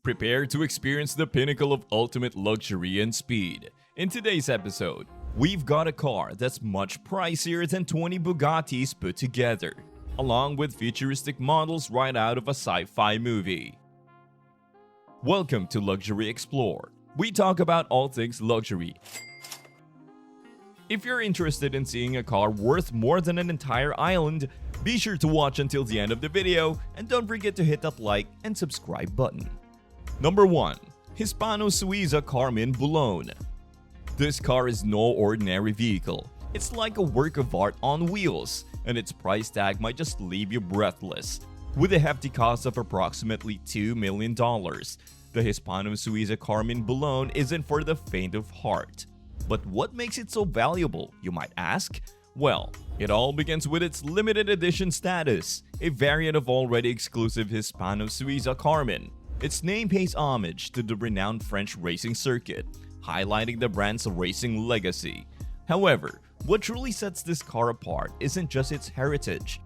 Prepare to experience the pinnacle of ultimate luxury and speed. In today's episode, we've got a car that's much pricier than 20 Bugattis put together, along with futuristic models right out of a sci-fi movie. Welcome to Luxury Explore. We talk about all things luxury. If you're interested in seeing a car worth more than an entire island, be sure to watch until the end of the video and don't forget to hit that like and subscribe button. Number 1. Hispano Suiza Carmen Balone. This car is no ordinary vehicle. It's like a work of art on wheels, and its price tag might just leave you breathless. With a hefty cost of approximately $2 million, the Hispano Suiza Carmen Balone isn't for the faint of heart. But what makes it so valuable, you might ask? Well, it all begins with its limited edition status, a variant of already exclusive Hispano Suiza Carmen. Its name pays homage to the renowned French racing circuit, highlighting the brand's racing legacy. However, what truly sets this car apart isn't just its heritage.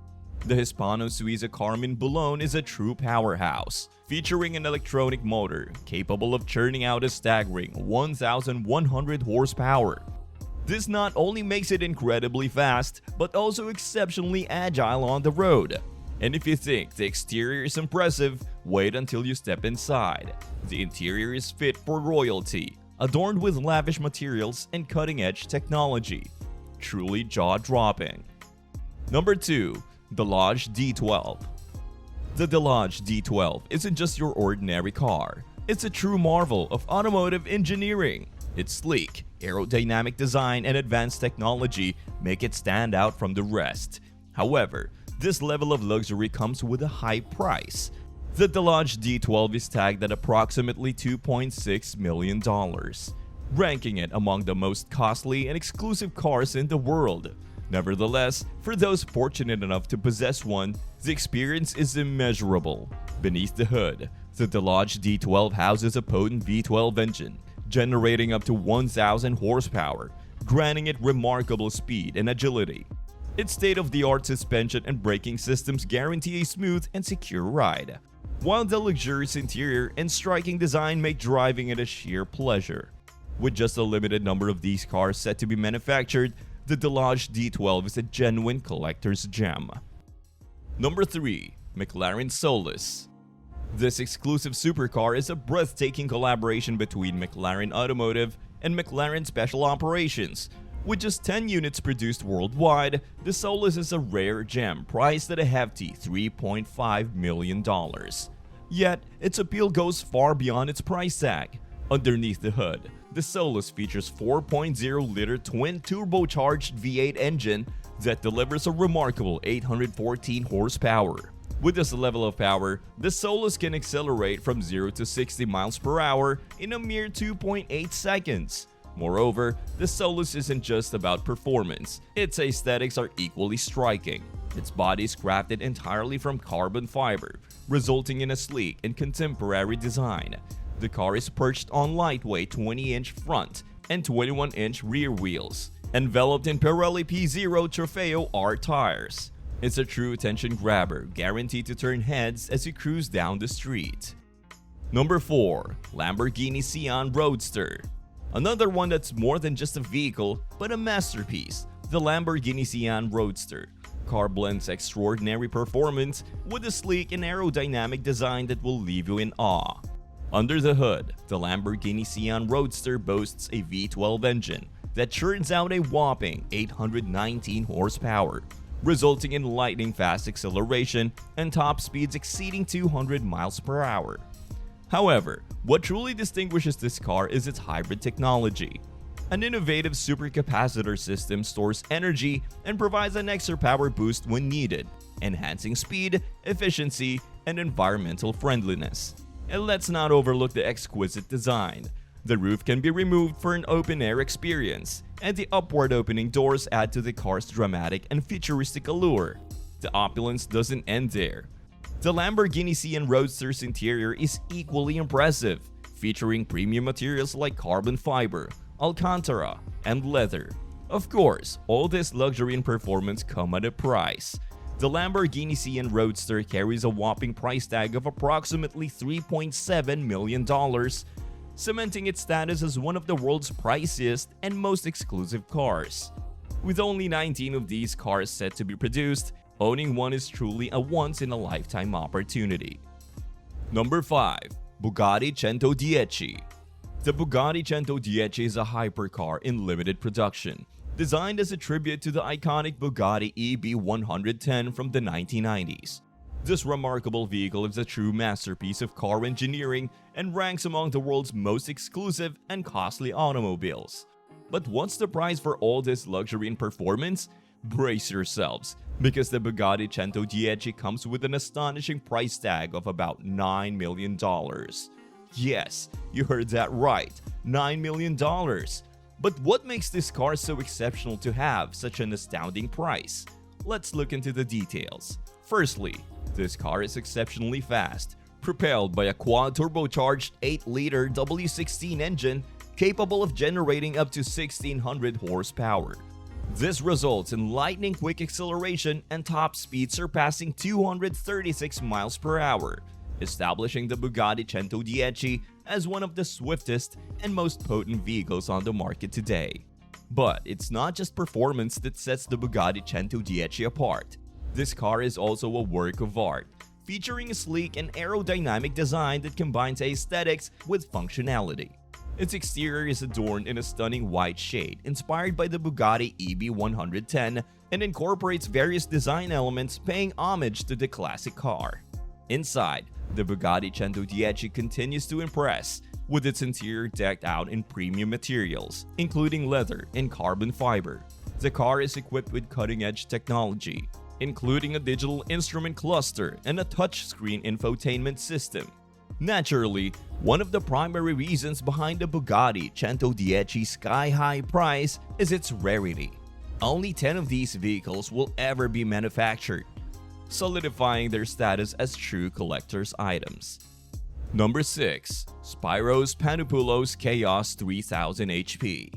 The Hispano Suiza Carmen Balone is a true powerhouse, featuring an electronic motor capable of churning out a staggering 1,100 horsepower. This not only makes it incredibly fast, but also exceptionally agile on the road. And if you think the exterior is impressive, wait until you step inside. The interior is fit for royalty, adorned with lavish materials and cutting-edge technology. Truly jaw-dropping. Number 2. Theage D12. The Theage D12 isn't just your ordinary car. It's a true marvel of automotive engineering. Its sleek, aerodynamic design and advanced technology make it stand out from the rest. However, this level of luxury comes with a high price. The Theage D12 is tagged at approximately $2.6 million, ranking it among the most costly and exclusive cars in the world. Nevertheless, for those fortunate enough to possess one, the experience is immeasurable. Beneath the hood, the Theage D12 houses a potent V12 engine, generating up to 1,000 horsepower, granting it remarkable speed and agility. Its state-of-the-art suspension and braking systems guarantee a smooth and secure ride, while the luxurious interior and striking design make driving it a sheer pleasure. With just a limited number of these cars set to be manufactured, the Theage D12 is a genuine collector's gem. Number 3. McLaren Solus. This exclusive supercar is a breathtaking collaboration between McLaren Automotive and McLaren Special Operations. With just 10 units produced worldwide, the Solus is a rare gem priced at a hefty $3.5 million. Yet, its appeal goes far beyond its price tag. Underneath the hood, the Solus features 4.0-liter twin-turbocharged V8 engine that delivers a remarkable 814 horsepower. With this level of power, the Solus can accelerate from 0 to 60 miles per hour in a mere 2.8 seconds. Moreover, the Solus isn't just about performance, its aesthetics are equally striking. Its body is crafted entirely from carbon fiber, resulting in a sleek and contemporary design. The car is perched on lightweight 20-inch front and 21-inch rear wheels, enveloped in Pirelli P0 Trofeo R tires. It's a true attention grabber, guaranteed to turn heads as you cruise down the street. Number 4. Lamborghini Chiron Roadster. Another one that's more than just a vehicle, but a masterpiece, the Lamborghini Chiron Roadster. Car blends extraordinary performance with a sleek and aerodynamic design that will leave you in awe. Under the hood, the Lamborghini Chiron Roadster boasts a V12 engine that churns out a whopping 819 horsepower, resulting in lightning-fast acceleration and top speeds exceeding 200 miles per hour. However, what truly distinguishes this car is its hybrid technology. An innovative supercapacitor system stores energy and provides an extra power boost when needed, enhancing speed, efficiency, and environmental friendliness. And let's not overlook the exquisite design. The roof can be removed for an open-air experience, and the upward opening doors add to the car's dramatic and futuristic allure. The opulence doesn't end there. The Lamborghini Chiron Roadster's interior is equally impressive, featuring premium materials like carbon fiber, Alcantara, and leather. Of course, all this luxury and performance come at a price. The Lamborghini Chiron Roadster carries a whopping price tag of approximately $3.7 million, cementing its status as one of the world's priciest and most exclusive cars. With only 19 of these cars set to be produced, owning one is truly a once-in-a-lifetime opportunity. Number 5. Bugatti Chiron Dii. The Bugatti Chiron Dii is a hypercar in limited production, designed as a tribute to the iconic Bugatti EB110 from the 1990s. This remarkable vehicle is a true masterpiece of car engineering and ranks among the world's most exclusive and costly automobiles. But what's the price for all this luxury and performance? Brace yourselves, because the Bugatti Chiron Dii comes with an astonishing price tag of about $9 million. Yes, you heard that right, $9 million. But what makes this car so exceptional to have such an astounding price? Let's look into the details. Firstly, this car is exceptionally fast, propelled by a quad-turbocharged 8-liter W16 engine capable of generating up to 1,600 horsepower. This results in lightning-quick acceleration and top speed surpassing 236 miles per hour, establishing the Bugatti Chiron Dii as one of the swiftest and most potent vehicles on the market today. But it's not just performance that sets the Bugatti Chiron Dii apart. This car is also a work of art, featuring a sleek and aerodynamic design that combines aesthetics with functionality. Its exterior is adorned in a stunning white shade inspired by the Bugatti EB110 and incorporates various design elements paying homage to the classic car. Inside, the Bugatti Chiron Dii continues to impress, with its interior decked out in premium materials, including leather and carbon fiber. The car is equipped with cutting-edge technology, including a digital instrument cluster and a touchscreen infotainment system. Naturally, one of the primary reasons behind the Bugatti Chiron Dii's sky-high price is its rarity. Only 10 of these vehicles will ever be manufactured, solidifying their status as true collector's items. Number 6. Spyrokos Panopoulos Chaos 3000 HP.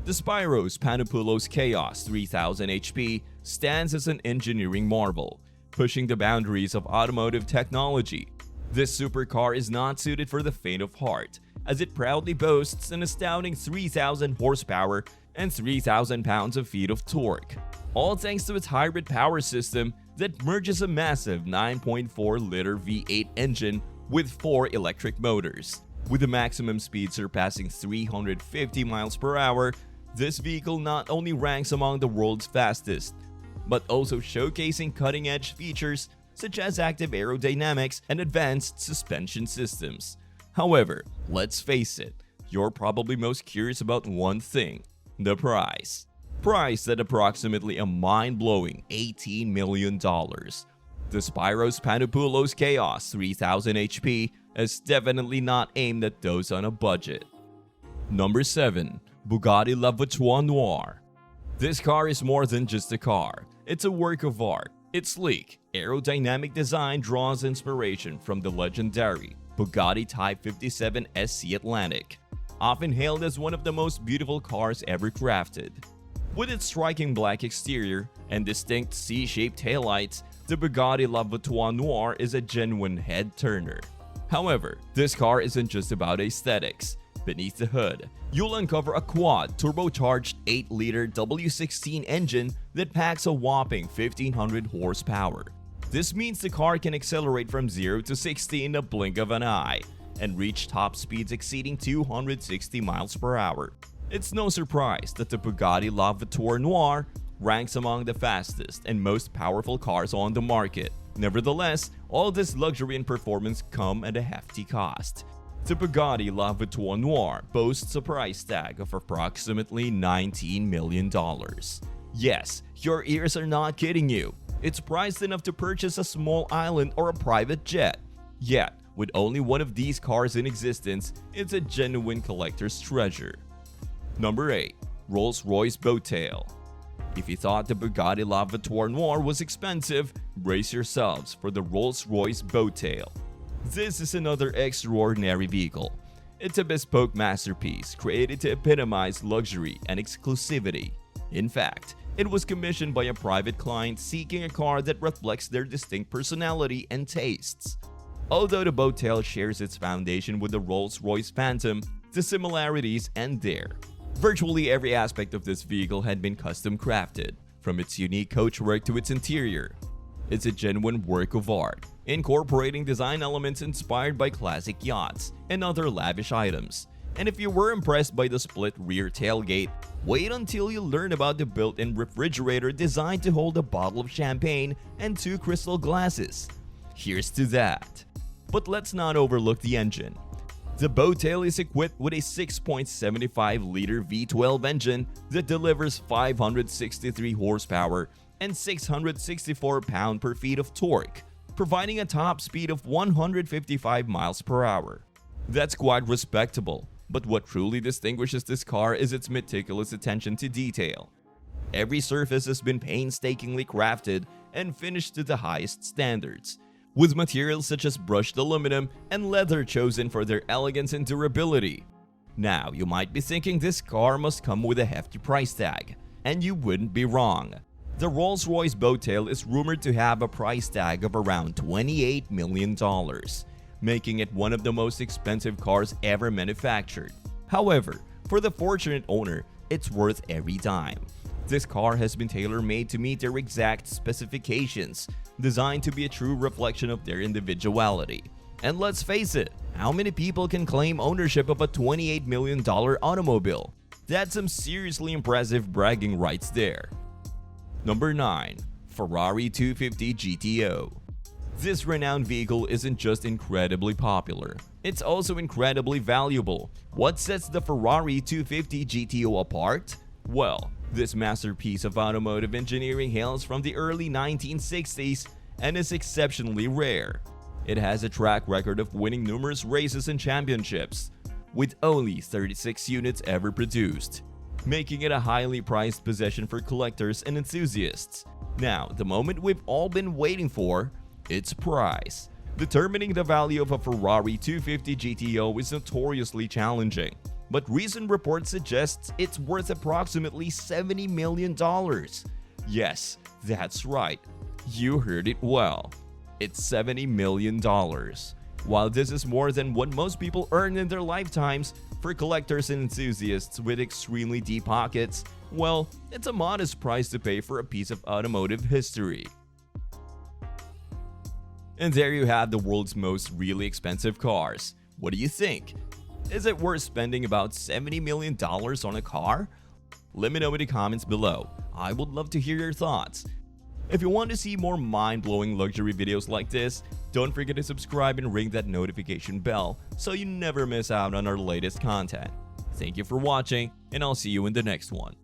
The Spyrokos Panopoulos Chaos 3000 HP stands as an engineering marvel, pushing the boundaries of automotive technology. This supercar is not suited for the faint of heart, as it proudly boasts an astounding 3,000 horsepower and 3,000 pounds-feet of torque, all thanks to its hybrid power system that merges a massive 9.4-liter V8 engine with 4 electric motors. With a maximum speed surpassing 350 miles per hour, this vehicle not only ranks among the world's fastest, but also showcasing cutting-edge features such as active aerodynamics and advanced suspension systems. However, let's face it, you're probably most curious about one thing: the price. Priced at approximately a mind-blowing $18 million. The Spyrokos Panopoulos Chaos 3000 HP is definitely not aimed at those on a budget. Number 7. Bugatti Lavan Noir. This car is more than just a car, it's a work of art. Its sleek, aerodynamic design draws inspiration from the legendary Bugatti Type 57 SC Atlantic, often hailed as one of the most beautiful cars ever crafted. With its striking black exterior and distinct C-shaped taillights, the Bugatti Lavan Noir is a genuine head-turner. However, this car isn't just about aesthetics. Beneath the hood, you'll uncover a quad-turbocharged 8-liter W16 engine that packs a whopping 1,500 horsepower. This means the car can accelerate from 0 to 60 in the blink of an eye and reach top speeds exceeding 260 miles per hour. It's no surprise that the Bugatti Lavan Noir ranks among the fastest and most powerful cars on the market. Nevertheless, all this luxury and performance come at a hefty cost. The Bugatti Lavan Noir boasts a price tag of approximately $19 million. Yes, your ears are not kidding you. It's priced enough to purchase a small island or a private jet. Yet, with only one of these cars in existence, it's a genuine collector's treasure. Number 8. RollsRoyce Bowtail. If you thought the Bugatti Lavan Noir was expensive, brace yourselves for the RollsRoyce Bowtail. This is another extraordinary vehicle. It's a bespoke masterpiece created to epitomize luxury and exclusivity. In fact, It was commissioned by a private client seeking a car that reflects their distinct personality and tastes. Although the Bowtail shares its foundation with the Rolls-Royce Phantom, the similarities end there. Virtually every aspect of this vehicle had been custom crafted, from its unique coachwork to its interior. It's a genuine work of art, incorporating design elements inspired by classic yachts and other lavish items. And if you were impressed by the split rear tailgate, wait until you learn about the built-in refrigerator designed to hold a bottle of champagne and 2 crystal glasses. Here's to that. But let's not overlook the engine. The Bowtail is equipped with a 6.75-liter V12 engine that delivers 563 horsepower and 664 pound-per-feet of torque, providing a top speed of 155 miles per hour. That's quite respectable, but what truly distinguishes this car is its meticulous attention to detail. Every surface has been painstakingly crafted and finished to the highest standards, with materials such as brushed aluminum and leather chosen for their elegance and durability. Now, you might be thinking this car must come with a hefty price tag, and you wouldn't be wrong. The RollsRoyce Bowtail is rumored to have a price tag of around $28 million, making it one of the most expensive cars ever manufactured. However, for the fortunate owner, it's worth every dime. This car has been tailor-made to meet their exact specifications, designed to be a true reflection of their individuality. And let's face it, how many people can claim ownership of a $28 million automobile? That's some seriously impressive bragging rights there. Number 9. Ferrari 250 GTO. This renowned vehicle isn't just incredibly popular, it's also incredibly valuable. What sets the Ferrari 250 GTO apart? Well, this masterpiece of automotive engineering hails from the early 1960s and is exceptionally rare. It has a track record of winning numerous races and championships, with only 36 units ever produced, making it a highly prized possession for collectors and enthusiasts. Now, the moment we've all been waiting for, its price. Determining the value of a Ferrari 250 GTO is notoriously challenging, but recent reports suggest it's worth approximately $70 million. Yes, that's right. You heard it well. It's $70 million. While this is more than what most people earn in their lifetimes, for collectors and enthusiasts with extremely deep pockets, well, it's a modest price to pay for a piece of automotive history. And there you have the world's most really expensive cars. What do you think? Is it worth spending about $70 million on a car? Let me know in the comments below. I would love to hear your thoughts. If you want to see more mind-blowing luxury videos like this, don't forget to subscribe and ring that notification bell so you never miss out on our latest content. Thank you for watching, and I'll see you in the next one.